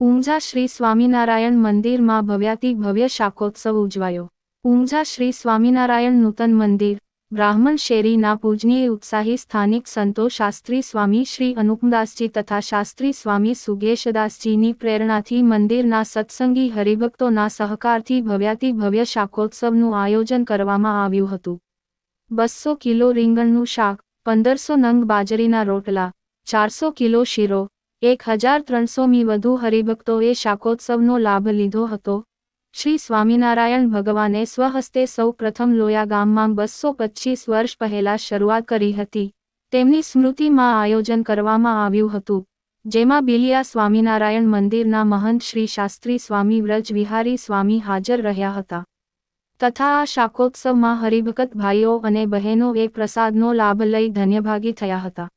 ઊંઝા શ્રી સ્વામિનારાયણ મંદિરમાં ભવ્યાતિ ભવ્ય શાકોત્સવ ઉજવાયો। ઊંઝા શ્રી સ્વામિનારાયણ નૂતન મંદિર બ્રાહ્મણ શેરીના પૂજનીય ઉત્સાહી સ્થાનિક સંતો શાસ્ત્રી સ્વામી શ્રી અનુપમદાસજી તથા શાસ્ત્રી સ્વામી સુગેશદાસજીની પ્રેરણાથી મંદિરના સત્સંગી હરિભક્તોના સહકારથી ભવ્યાતિ ભવ્ય શાકોત્સવનું આયોજન કરવામાં આવ્યું હતું। 200 કિલો રીંગણનું શાક, 1500 નંગ બાજરીના રોટલા, 400 કિલો શીરો, 1300 મી વધુ હરિભક્તોએ શાકોત્સવનો લાભ લીધો હતો। શ્રી સ્વામિનારાયણ ભગવાને સ્વહસ્તે સૌ પ્રથમ લોયા ગામમાં 225 વર્ષ પહેલા શરૂઆત કરી હતી। તેમની સ્મૃતિમાં આયોજન કરવામાં આવ્યું હતું, જેમાં બિલિયા સ્વામિનારાયણ મંદિરના મહંત શ્રી શાસ્ત્રી સ્વામી વ્રજ વિહારી સ્વામી હાજર રહ્યા હતા તથા આ શાકોત્સવમાં હરિભક્ત ભાઈઓ અને બહેનોએ પ્રસાદનો લાભ લઈ ધન્યભાગી થયા હતા।